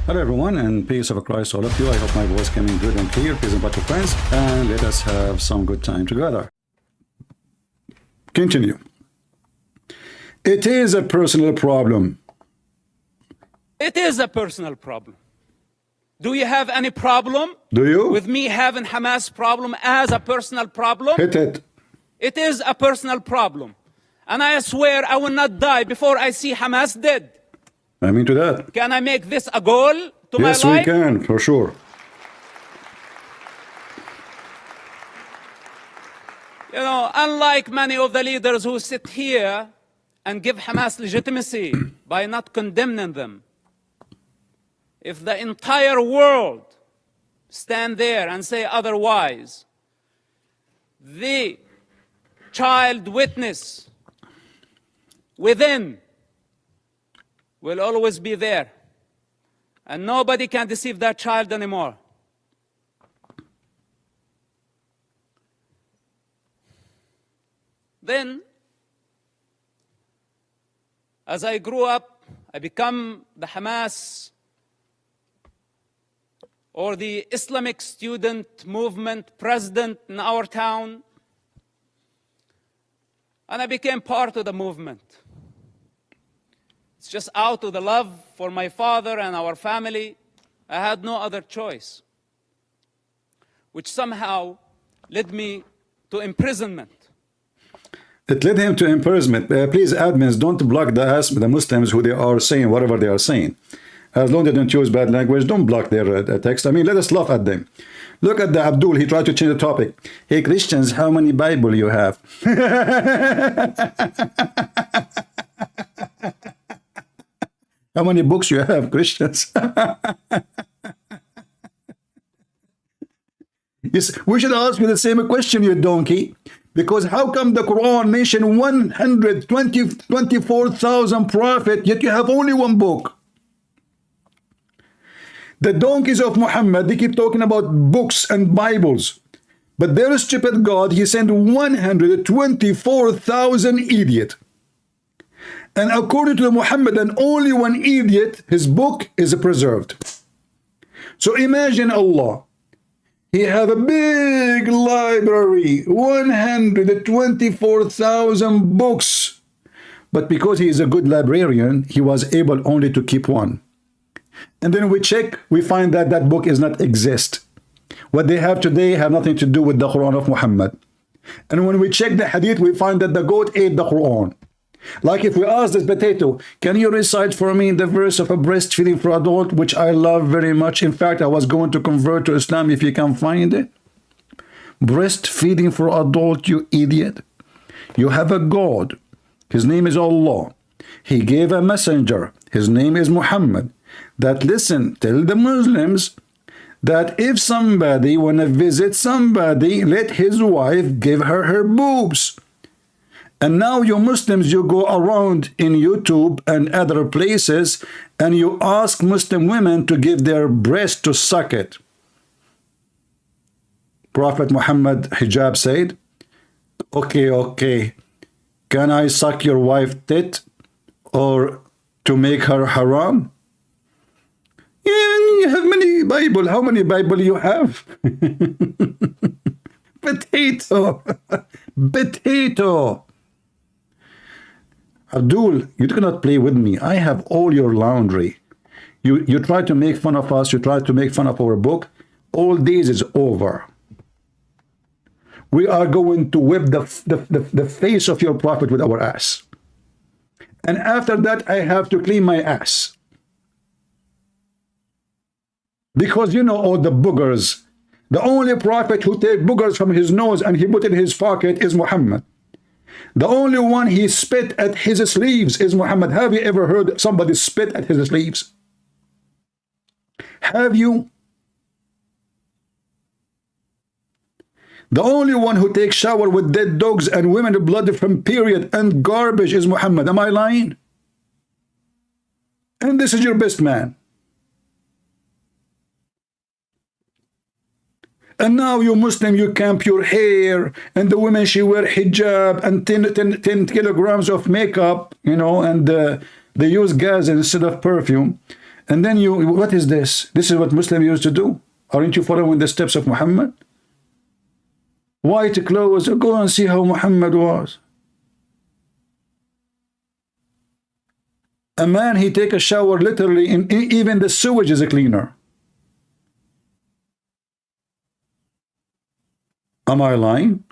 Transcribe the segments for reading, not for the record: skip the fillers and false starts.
Hello everyone, and peace of Christ all of you. I hope my voice coming good and clear. Please invite your friends and let us have some good time together. Continue. It is a personal problem. It is a personal problem. Do you have any problem? Do you? With me having Hamas problem as a personal problem? Hit it. It is a personal problem. And I swear I will not die before I see Hamas dead. I mean to that. Can I make this a goal to my life? Yes, we can, for sure. You know, unlike many of the leaders who sit here and give Hamas legitimacy by not condemning them, if the entire world stand there and say otherwise, the child witness within will always be there, and nobody can deceive that child anymore. Then, as I grew up, I become the Hamas or the Islamic student movement president in our town, and I became part of the movement. It's just out of the love for my father and our family. I had no other choice, which somehow led me to imprisonment. It led him to imprisonment. Please, admins, don't block the Muslims who they are saying whatever they are saying. As long as they don't use bad language, don't block their text. I mean, let us laugh at them. Look at the Abdul. He tried to change the topic. Hey, Christians, how many Bible you have? How many books you have, Christians? Yes, we should ask you the same question, you donkey. Because how come the Quran mentioned 124,000 prophets, yet you have only one book? The donkeys of Muhammad, they keep talking about books and Bibles. But their stupid God, he sent 124,000 idiots. And according to the Muhammadan, only one idiot, his book is preserved. So imagine Allah. He have a big library, 124,000 books. But because he is a good librarian, he was able only to keep one. And then we check, we find that that book does not exist. What they have today have nothing to do with the Quran of Muhammad. And when we check the hadith, we find that the goat ate the Quran. Like if we ask this potato, can you recite for me the verse of a breastfeeding for adult, which I love very much. In fact, I was going to convert to Islam if you can find it. Breastfeeding for adult, you idiot. You have a God. His name is Allah. He gave a messenger. His name is Muhammad. That listen, tell the Muslims that if somebody want to visit somebody, let his wife give her boobs. And now you Muslims, you go around in YouTube and other places and you ask Muslim women to give their breast to suck it. Prophet Muhammad hijab said, okay, can I suck your wife tit or to make her haram? You have many Bible. How many Bible you have? Potato. Potato. Abdul, you cannot play with me. I have all your laundry. You try to make fun of us. You try to make fun of our book. All this is over. We are going to whip the face of your prophet with our ass. And after that, I have to clean my ass. Because you know all the boogers. The only prophet who take boogers from his nose and he put it in his pocket is Muhammad. The only one he spit at his sleeves is Muhammad. Have you ever heard somebody spit at his sleeves? Have you? The only one who takes shower with dead dogs and women blood from period and garbage is Muhammad. Am I lying? And this is your best man. And now you Muslim, you camp your hair, and the women, she wear hijab and 10 kilograms of makeup, you know, and they use gas instead of perfume. And then what is this? This is what Muslims used to do. Aren't you following the steps of Muhammad? White clothes, go and see how Muhammad was. A man, he take a shower literally, in even the sewage is a cleaner. Am I lying?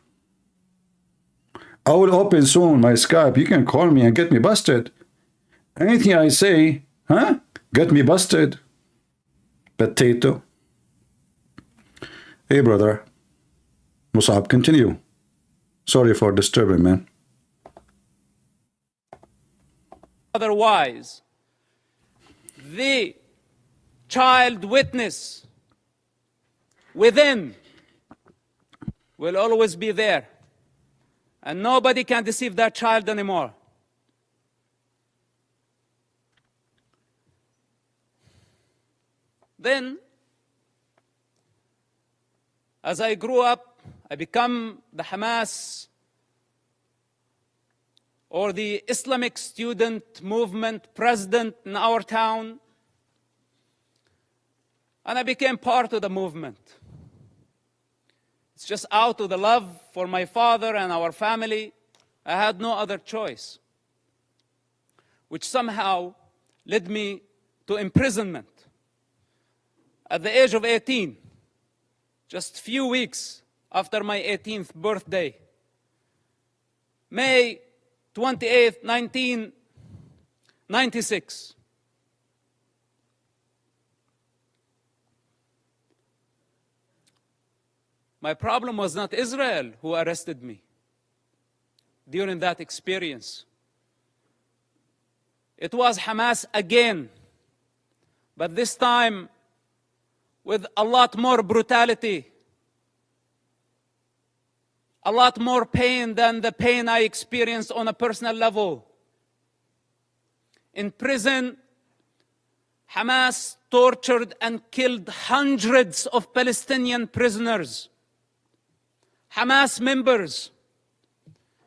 I will open soon my Skype. You can call me and get me busted. Anything I say, huh? Get me busted. Potato. Hey, brother. Musab, continue. Sorry for disturbing, man. Otherwise, the child witness within will always be there. And nobody can deceive that child anymore. Then, as I grew up, I become the Hamas or the Islamic student movement president in our town, and I became part of the movement. It's just out of the love for my father and our family. I had no other choice, which somehow led me to imprisonment at the age of 18, just few weeks after my 18th birthday. May 28, 1996. My problem was not Israel who arrested me during that experience. It was Hamas again, but this time with a lot more brutality, a lot more pain than the pain I experienced on a personal level. In prison, Hamas tortured and killed hundreds of Palestinian prisoners, Hamas members,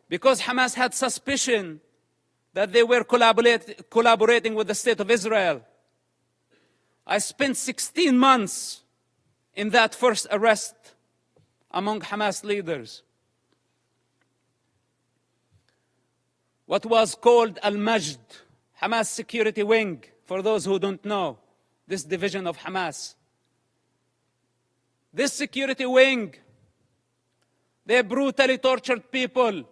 because Hamas had suspicion that they were collaborating with the State of Israel. I spent 16 months in that first arrest among Hamas leaders. What was called Al-Majd, Hamas security wing, for those who don't know, this division of Hamas. This security wing, they brutally tortured people,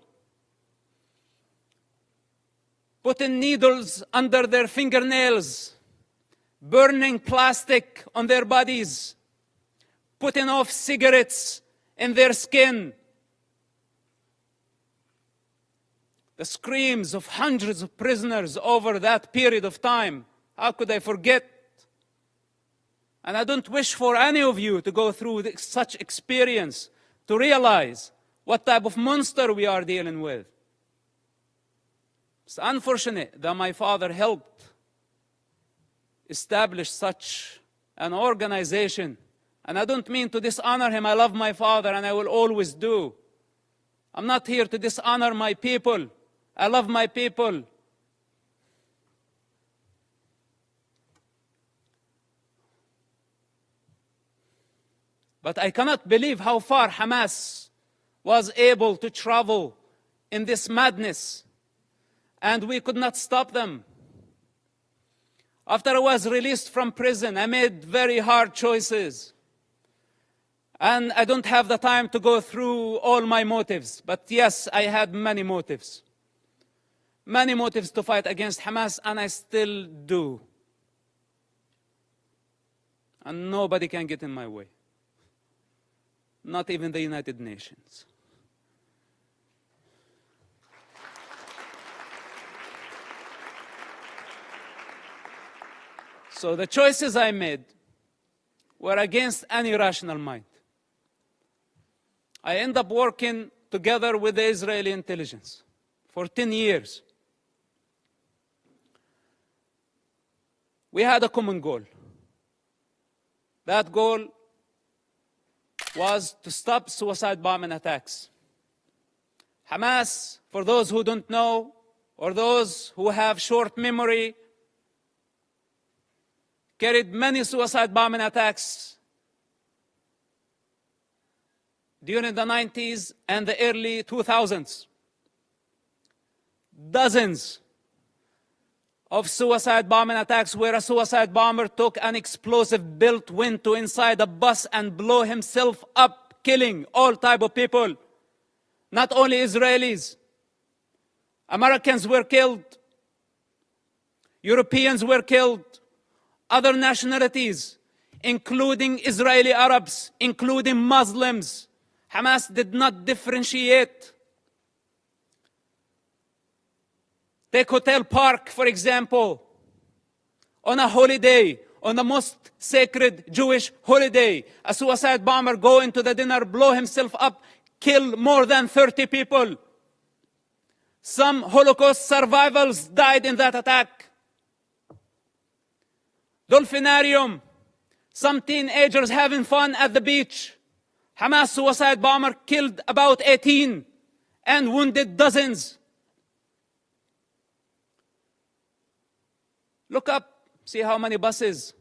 putting needles under their fingernails, burning plastic on their bodies, putting off cigarettes in their skin. The screams of hundreds of prisoners over that period of time, how could I forget? And I don't wish for any of you to go through such experience, to realize what type of monster we are dealing with. It's unfortunate that my father helped establish such an organization. And I don't mean to dishonor him. I love my father and I will always do. I'm not here to dishonor my people. I love my people. But I cannot believe how far Hamas was able to travel in this madness, and we could not stop them. After I was released from prison, I made very hard choices. And I don't have the time to go through all my motives, but yes, I had many motives. Many motives to fight against Hamas, and I still do. And nobody can get in my way. Not even the United Nations. So the choices I made were against any rational mind. I ended up working together with the Israeli intelligence for 10 years. We had a common goal. That goal was to stop suicide bombing attacks. Hamas, for those who don't know, or those who have short memory, carried many suicide bombing attacks during the 90s and the early 2000s. Dozens of suicide bombing attacks where a suicide bomber took an explosive built went to inside a bus and blew himself up, killing all type of people. Not only Israelis. Americans were killed. Europeans were killed. Other nationalities, including Israeli Arabs, including Muslims. Hamas did not differentiate. Take Hotel Park, for example. On a holiday, on the most sacred Jewish holiday, a suicide bomber go into the dinner, blow himself up, kill more than 30 people. Some Holocaust survivors died in that attack. Dolphinarium, some teenagers having fun at the beach. Hamas suicide bomber killed about 18 and wounded dozens. Look up, see how many buses.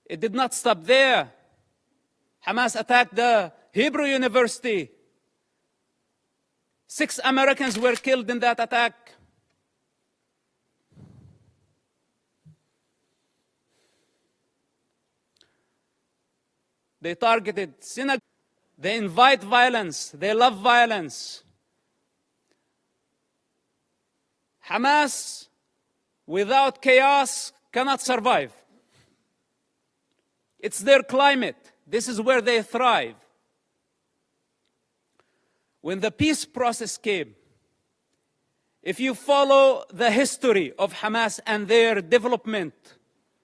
It did not stop there. Hamas attacked the Hebrew University. 6 Americans were killed in that attack. They targeted synagogues. They invite violence. They love violence. Hamas, without chaos, cannot survive. It's their climate. This is where they thrive. When the peace process came, if you follow the history of Hamas and their development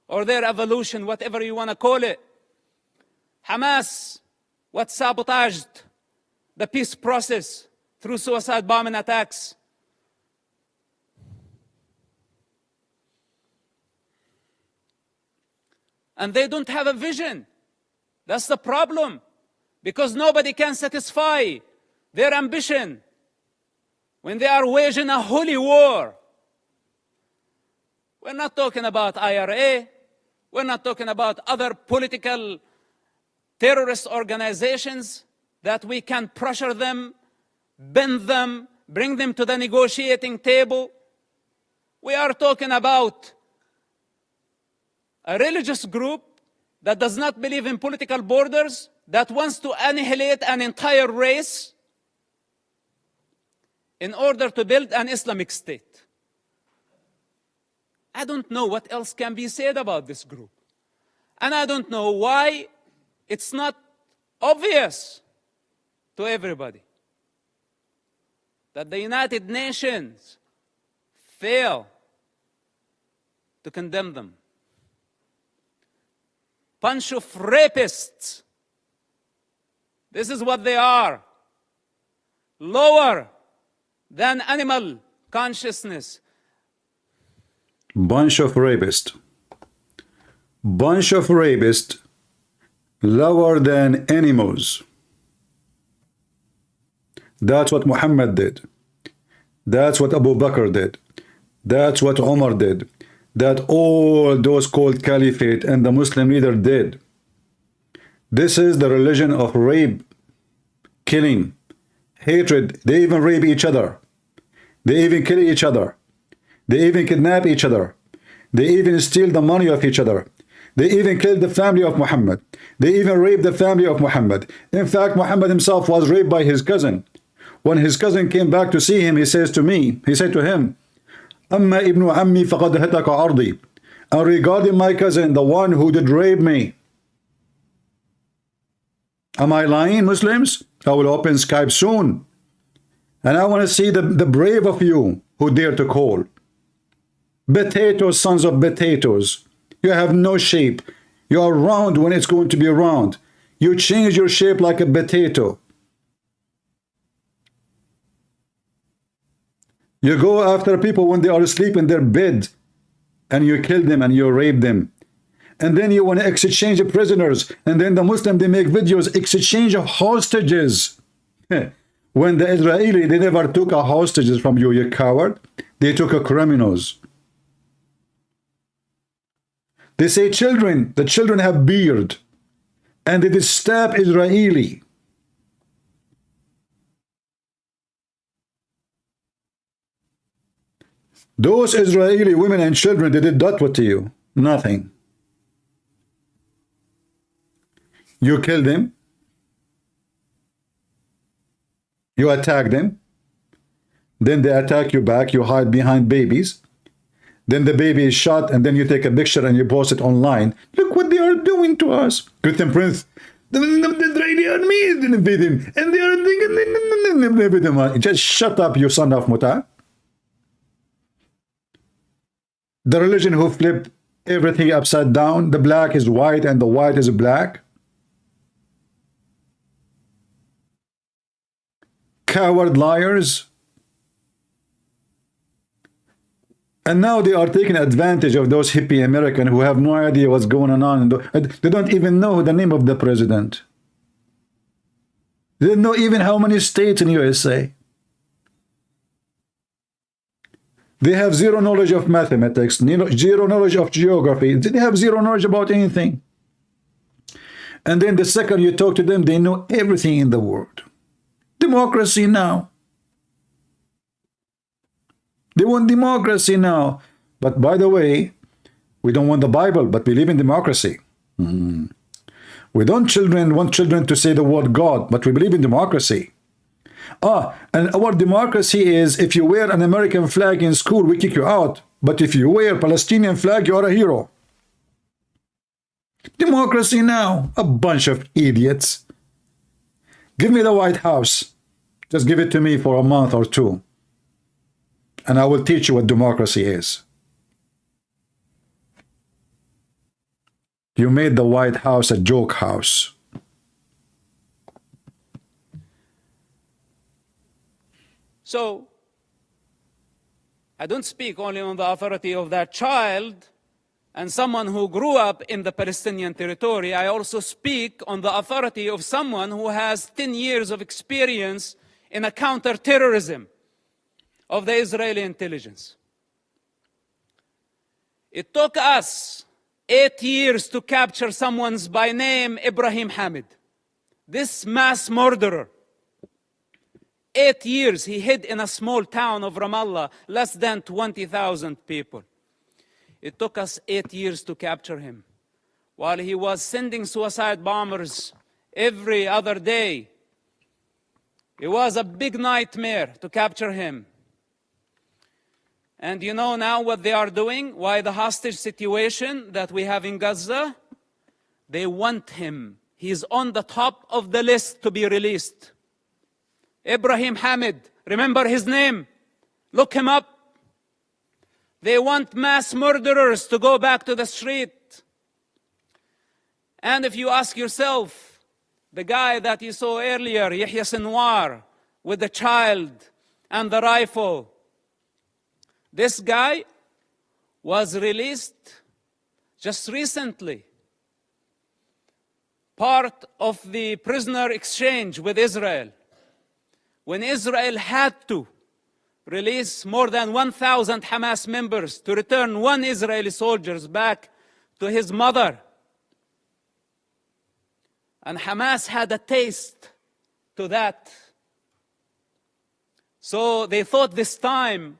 or their evolution, whatever you want to call it, Hamas, what sabotaged the peace process through suicide bombing attacks. And they don't have a vision. That's the problem. Because nobody can satisfy their ambition when they are waging a holy war. We're not talking about IRA. We're not talking about other political terrorist organizations that we can pressure them, bend them, bring them to the negotiating table. We are talking about a religious group that does not believe in political borders, that wants to annihilate an entire race in order to build an Islamic state. I don't know what else can be said about this group. And I don't know why it's not obvious to everybody that the United Nations fail to condemn them. Bunch of rapists. This is what they are. Lower than animal consciousness. Bunch of rapists. Bunch of rapists. Lower than animals. That's what Muhammad did. That's what Abu Bakr did. That's what Umar did. That all those called caliphate and the Muslim leader did. This is the religion of rape, killing, hatred. They even rape each other. They even kill each other. They even kidnap each other. They even steal the money of each other. They even killed the family of Muhammad. They even raped the family of Muhammad. In fact, Muhammad himself was raped by his cousin. When his cousin came back to see him, he said to him, Amma ibn ammi faqad hataka ardi. And regarding my cousin, the one who did rape me. Am I lying, Muslims? I will open Skype soon. And I want to see the brave of you who dare to call. Potatoes, sons of potatoes. You have no shape. You are round when it's going to be round. You change your shape like a potato. You go after people when they are asleep in their bed and you kill them and you rape them. And then you want to exchange prisoners. And then the Muslim, they make videos, exchange of hostages. When the Israeli, they never took a hostages from you, you coward. They took a criminals. They say children, the children have beard, and they stab Israeli. Those Israeli women and children, they did what to you? Nothing. You kill them. You attack them. Then they attack you back. You hide behind babies. Then the baby is shot, and then you take a picture and you post it online. Look what they are doing to us. Christian Prince. The Israeli army is invading, and they are just shut up, you son of Muta. The religion who flipped everything upside down. The black is white and the white is black. Coward liars. And now they are taking advantage of those hippie Americans who have no idea what's going on. They don't even know the name of the president. They don't know even how many states in USA. They have zero knowledge of mathematics, zero knowledge of geography. They have zero knowledge about anything. And then the second you talk to them, they know everything in the world. Democracy now. They want democracy now. But by the way, we don't want the Bible, but we live in democracy. We don't want children to say the word God, but we believe in democracy. And our democracy is, if you wear an American flag in school, we kick you out. But if you wear Palestinian flag, you are a hero. Democracy now. A bunch of idiots. Give me the White House. Just give it to me for a month or two. And I will teach you what democracy is. You made the White House a joke house. So, I don't speak only on the authority of that child and someone who grew up in the Palestinian territory. I also speak on the authority of someone who has 10 years of experience in a counter-terrorism of the Israeli intelligence. It took us 8 years to capture someone by name Ibrahim Hamid, this mass murderer. 8 years he hid in a small town of Ramallah, less than 20,000 people. It took us 8 years to capture him, while he was sending suicide bombers every other day. It was a big nightmare to capture him. And you know now what they are doing? Why the hostage situation that we have in Gaza? They want him. He's on the top of the list to be released. Ibrahim Hamid, remember his name? Look him up. They want mass murderers to go back to the street. And if you ask yourself, the guy that you saw earlier, Yahya Sinwar, with the child and the rifle, this guy was released just recently, part of the prisoner exchange with Israel. When Israel had to release more than 1,000 Hamas members to return one Israeli soldier back to his mother. And Hamas had a taste to that. So they thought this time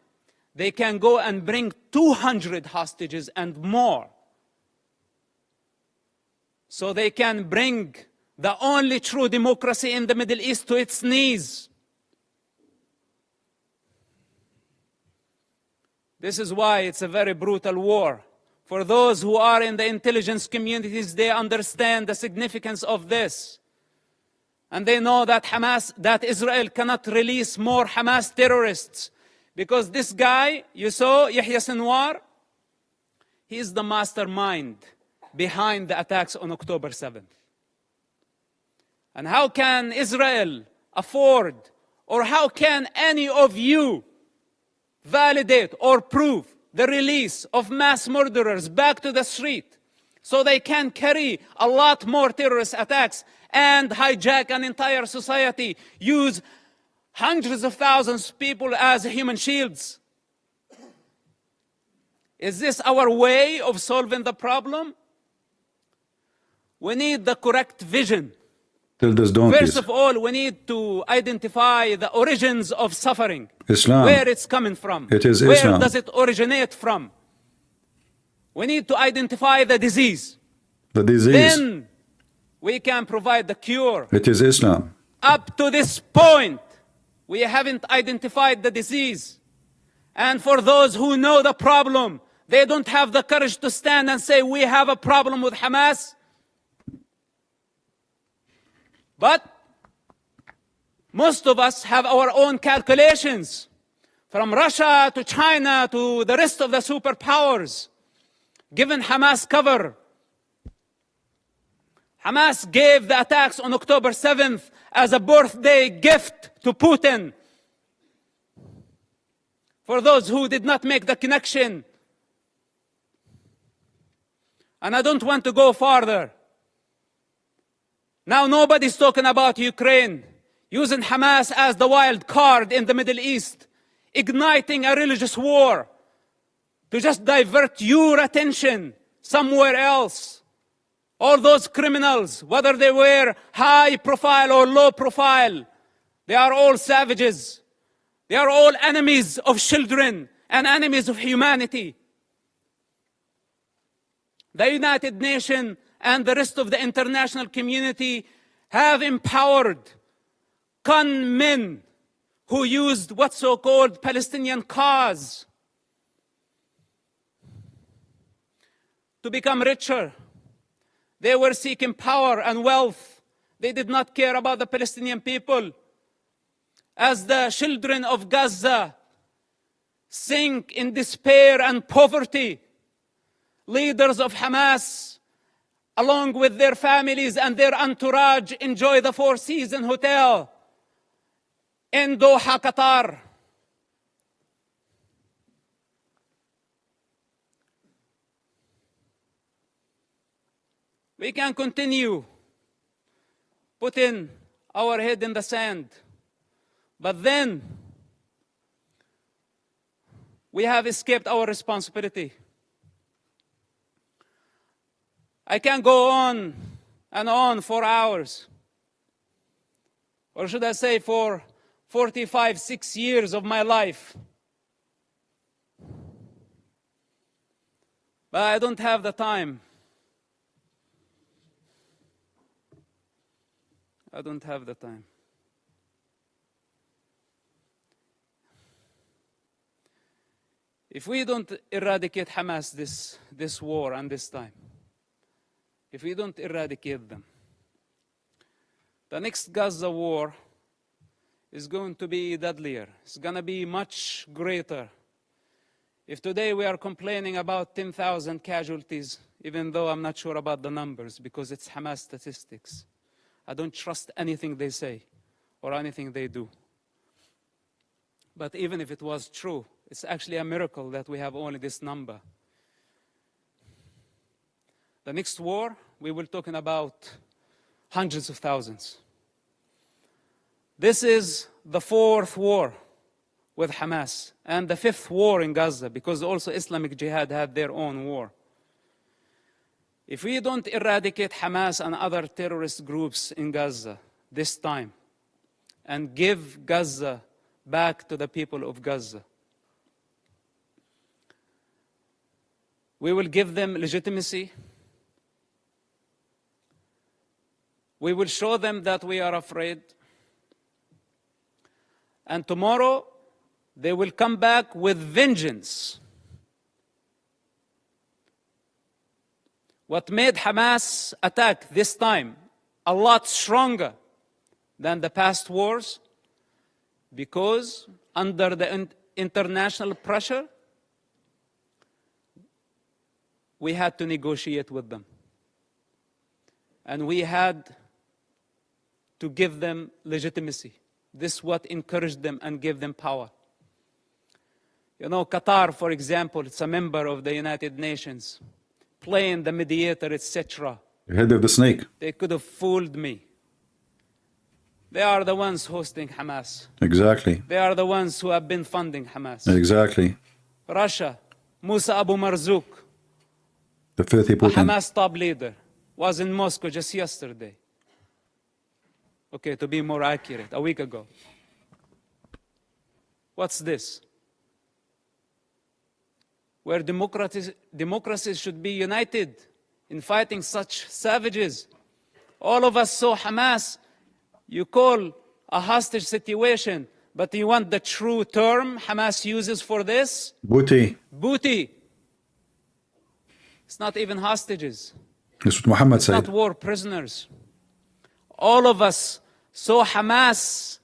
they can go and bring 200 hostages and more. So they can bring the only true democracy in the Middle East to its knees. This is why it's a very brutal war. For those who are in the intelligence communities, they understand the significance of this. And they know that Israel cannot release more Hamas terrorists. Because this guy, you saw, Yahya Sinwar, he is the mastermind behind the attacks on October 7th. And how can Israel afford, or how can any of you validate or prove the release of mass murderers back to the street so they can carry a lot more terrorist attacks and hijack an entire society, use hundreds of thousands of people as human shields? Is this our way of solving the problem? We need the correct vision. Till this donkeys. First of all, we need to identify the origins of suffering. Islam. Where it's coming from. It is Where Islam. does it originate from? We need to identify the disease. The disease. Then we can provide the cure. It is Islam. Up to this point, we haven't identified the disease. And for those who know the problem, they don't have the courage to stand and say, we have a problem with Hamas. But most of us have our own calculations, from Russia to China to the rest of the superpowers, given Hamas cover. Hamas gave the attacks on October 7th as a birthday gift to Putin. For those who did not make the connection, and I don't want to go farther. Now nobody's talking about Ukraine, using Hamas as the wild card in the Middle East, igniting a religious war to just divert your attention somewhere else. All those criminals, whether they were high profile or low profile, they are all savages. They are all enemies of children and enemies of humanity. The United Nations and the rest of the international community have empowered con men who used what's so-called Palestinian cause to become richer. They were seeking power and wealth. They did not care about the Palestinian people. As the children of Gaza sink in despair and poverty, leaders of Hamas, along with their families and their entourage, enjoy the Four Seasons Hotel in Doha, Qatar. We can continue putting our head in the sand, but then we have escaped our responsibility. I can go on and on for hours, or should I say for 46 years of my life. But I don't have the time. I don't have the time. If we don't eradicate Hamas this war and this time, if we don't eradicate them, the next Gaza war is going to be deadlier. It's going to be much greater. If today we are complaining about 10,000 casualties, even though I'm not sure about the numbers because it's Hamas statistics, I don't trust anything they say or anything they do. But even if it was true, it's actually a miracle that we have only this number. The next war, we will talking about hundreds of thousands. This is the fourth war with Hamas and the fifth war in Gaza, because also Islamic Jihad had their own war. If we don't eradicate Hamas and other terrorist groups in Gaza this time and give Gaza back to the people of Gaza, we will give them legitimacy. We will show them that we are afraid. And tomorrow, they will come back with vengeance. What made Hamas attack this time a lot stronger than the past wars, because under the international pressure, we had to negotiate with them. And we had to give them legitimacy. This is what encouraged them and gave them power. You know, Qatar, for example, it's a member of the United Nations, playing the mediator, etc. Head of the snake. They could have fooled me. They are the ones hosting Hamas. Exactly. They are the ones who have been funding Hamas. Exactly. Russia, Musa Abu Marzouk, The filthy a Putin. Hamas top leader, was in Moscow just yesterday. Okay, to be more accurate, a week ago. What's this? Where democracies should be united in fighting such savages. All of us saw Hamas, you call a hostage situation, but you want the true term Hamas uses for this? Booty. Booty. It's not even hostages. That's what Muhammad It's not said. war prisoners. All of us saw Hamas,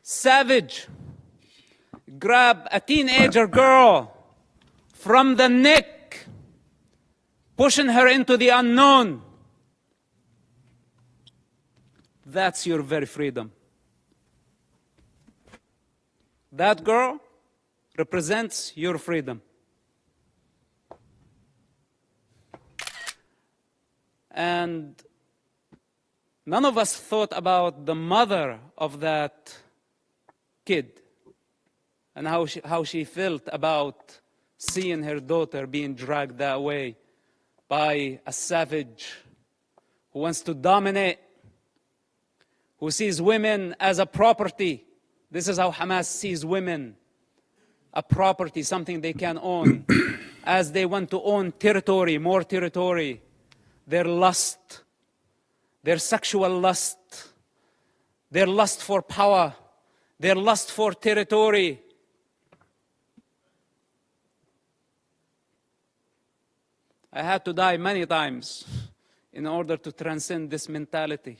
savage, grab a teenager girl from the neck, pushing her into the unknown. That's your very freedom. That girl represents your freedom. And none of us thought about the mother of that kid and how she felt about seeing her daughter being dragged that way by a savage who wants to dominate, who sees women as a property. This is how Hamas sees women, a property, something they can own. As they want to own territory, more territory, their lust, their sexual lust, their lust for power, their lust for territory. I had to die many times in order to transcend this mentality.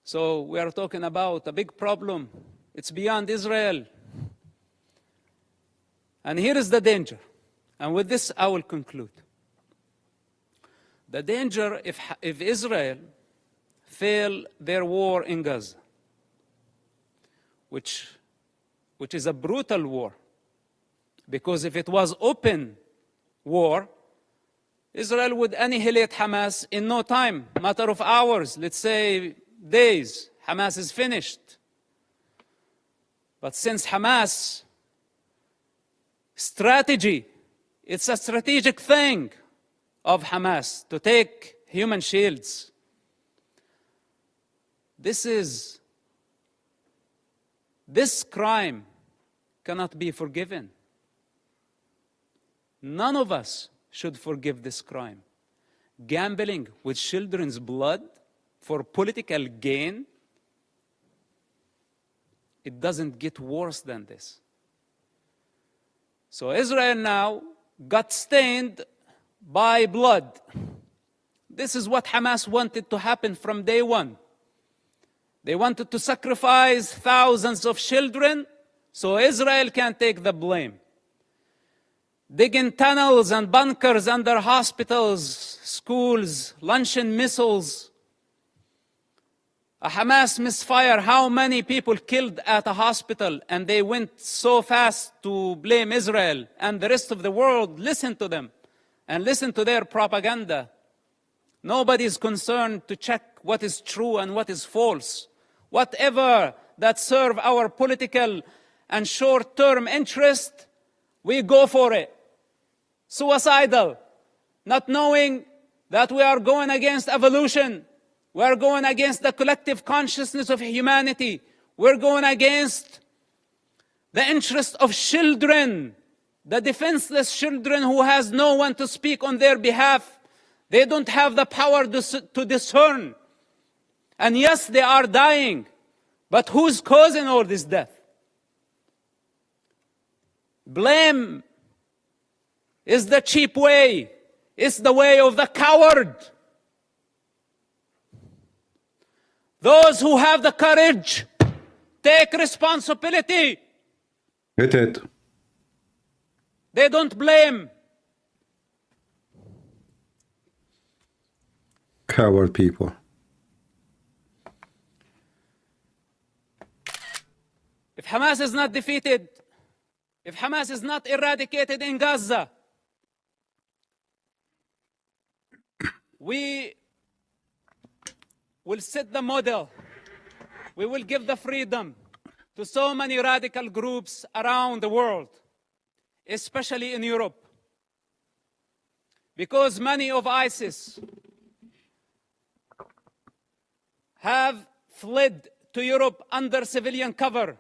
So we are talking about a big problem. It's beyond Israel. And here is the danger. And with this, I will conclude. The danger if Israel fail their war in Gaza, which is a brutal war, because if it was open war, Israel would annihilate Hamas in no time, matter of hours, let's say days. Hamas is finished. But since Hamas strategy, it's a strategic thing of Hamas to take human shields. This crime cannot be forgiven. None of us should forgive this crime. Gambling with children's blood for political gain, it doesn't get worse than this. So Israel now got stained by blood. This is what Hamas wanted to happen from day one. They wanted to sacrifice thousands of children so Israel can take the blame. Digging tunnels and bunkers under hospitals, schools, launching missiles. A Hamas misfire, how many people killed at a hospital, and they went so fast to blame Israel, and the rest of the world listened to them and listened to their propaganda. Nobody is concerned to check what is true and what is false. Whatever that serve our political and short-term interest, we go for it. Suicidal, not knowing that we are going against evolution. We are going against the collective consciousness of humanity. We're going against the interest of children, the defenseless children who has no one to speak on their behalf. They don't have the power to discern. And yes, they are dying. But who's causing all this death? Blame is the cheap way. It's the way of the coward. Those who have the courage, take responsibility. Hit it. They don't blame. Coward people. If Hamas is not defeated, if Hamas is not eradicated in Gaza, we will set the model. We will give the freedom. to so many radical groups around the world, especially in Europe, because many of ISIS have fled to Europe under civilian cover.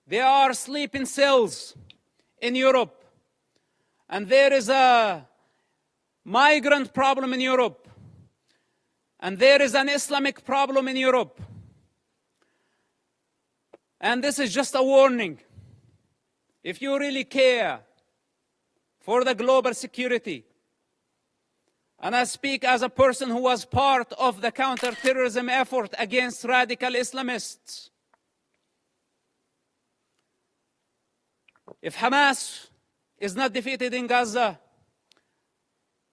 They are sleeping cells in Europe, and there is a migrant problem in Europe, and there is an Islamic problem in Europe. And this is just a warning. If you really care for the global security, and I speak as a person who was part of the counterterrorism effort against radical Islamists, if Hamas is not defeated in Gaza,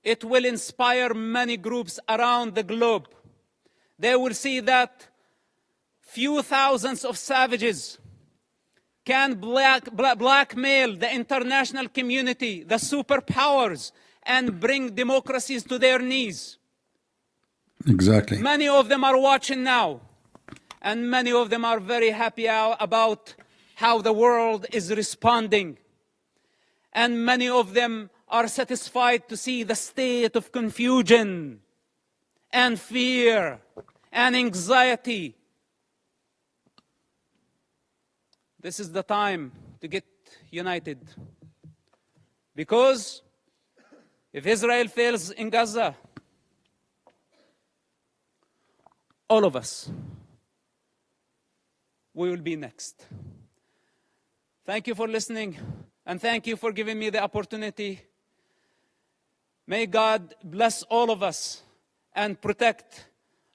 it will inspire many groups around the globe. They will see that few thousands of savages can blackmail the international community, the superpowers, and bring democracies to their knees. Exactly. Many of them are watching now, and many of them are very happy about how the world is responding. And many of them are satisfied to see the state of confusion and fear and anxiety. This is the time to get united. Because if Israel fails in Gaza, all of us, we will be next. Thank you for listening, and thank you for giving me the opportunity. May God bless all of us and protect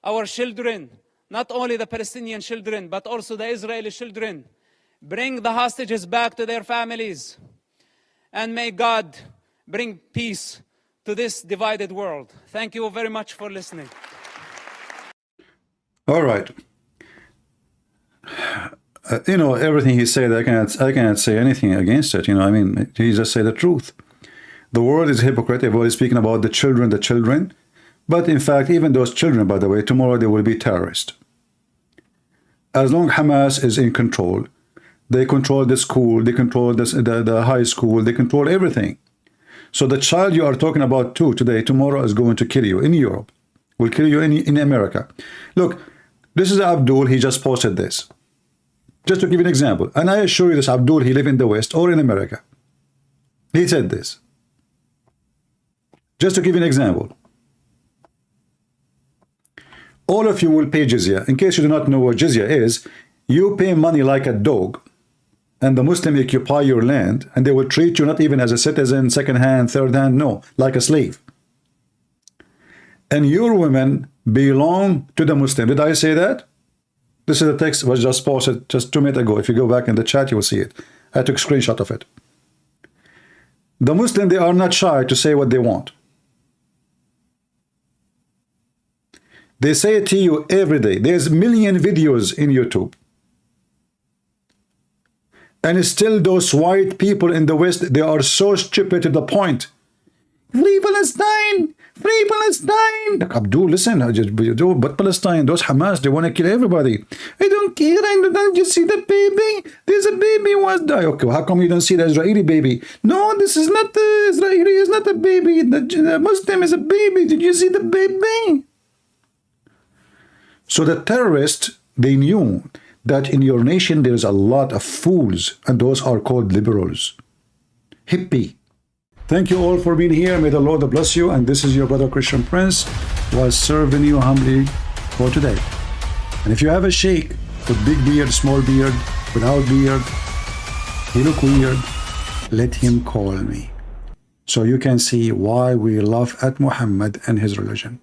our children, not only the Palestinian children, but also the Israeli children. Bring the hostages back to their families. And may God bring peace to this divided world. Thank you very much for listening. All right. You know, everything he said, I cannot say anything against it. You know, I mean, he just said the truth. The world is hypocritical. Everybody is speaking about the children. But in fact, even those children, by the way, tomorrow they will be terrorists. As long as Hamas is in control, they control the school, they control the high school, they control everything. So the child you are talking about too today, tomorrow is going to kill you in Europe, will kill you in America. Look, this is Abdul, he just posted this. Just to give you an example, and I assure you this Abdul, he lives in the West or in America. He said this. Just to give you an example. All of you will pay jizya. In case you do not know what jizya is, you pay money like a dog, and the Muslim occupy your land, and they will treat you not even as a citizen, second hand, third hand, no, like a slave. And your women belong to the Muslim. Did I say that? This is the text was just posted just 2 minutes ago. If you go back in the chat, you will see it. I took a screenshot of it. The Muslim, they are not shy to say what they want. They say it to you every day. There's a million videos in YouTube. And still those white people in the West, they are so stupid to the point. Free Palestine! Free Palestine! Like, Abdul, listen, but Palestine, those Hamas, they want to kill everybody. I don't care, don't you see the baby? There's a baby was die. Okay, how come you don't see the Israeli baby? No, this is not the Israeli, it's not a baby. The Muslim is a baby. Did you see the baby? So the terrorists, they knew that in your nation there's a lot of fools, and those are called liberals. Hippie. Thank you all for being here. May the Lord bless you. And this is your brother Christian Prince, was serving you humbly for today. And if you have a sheikh with big beard, small beard, without beard, he look weird, let him call me, so you can see why we laugh at Muhammad and his religion.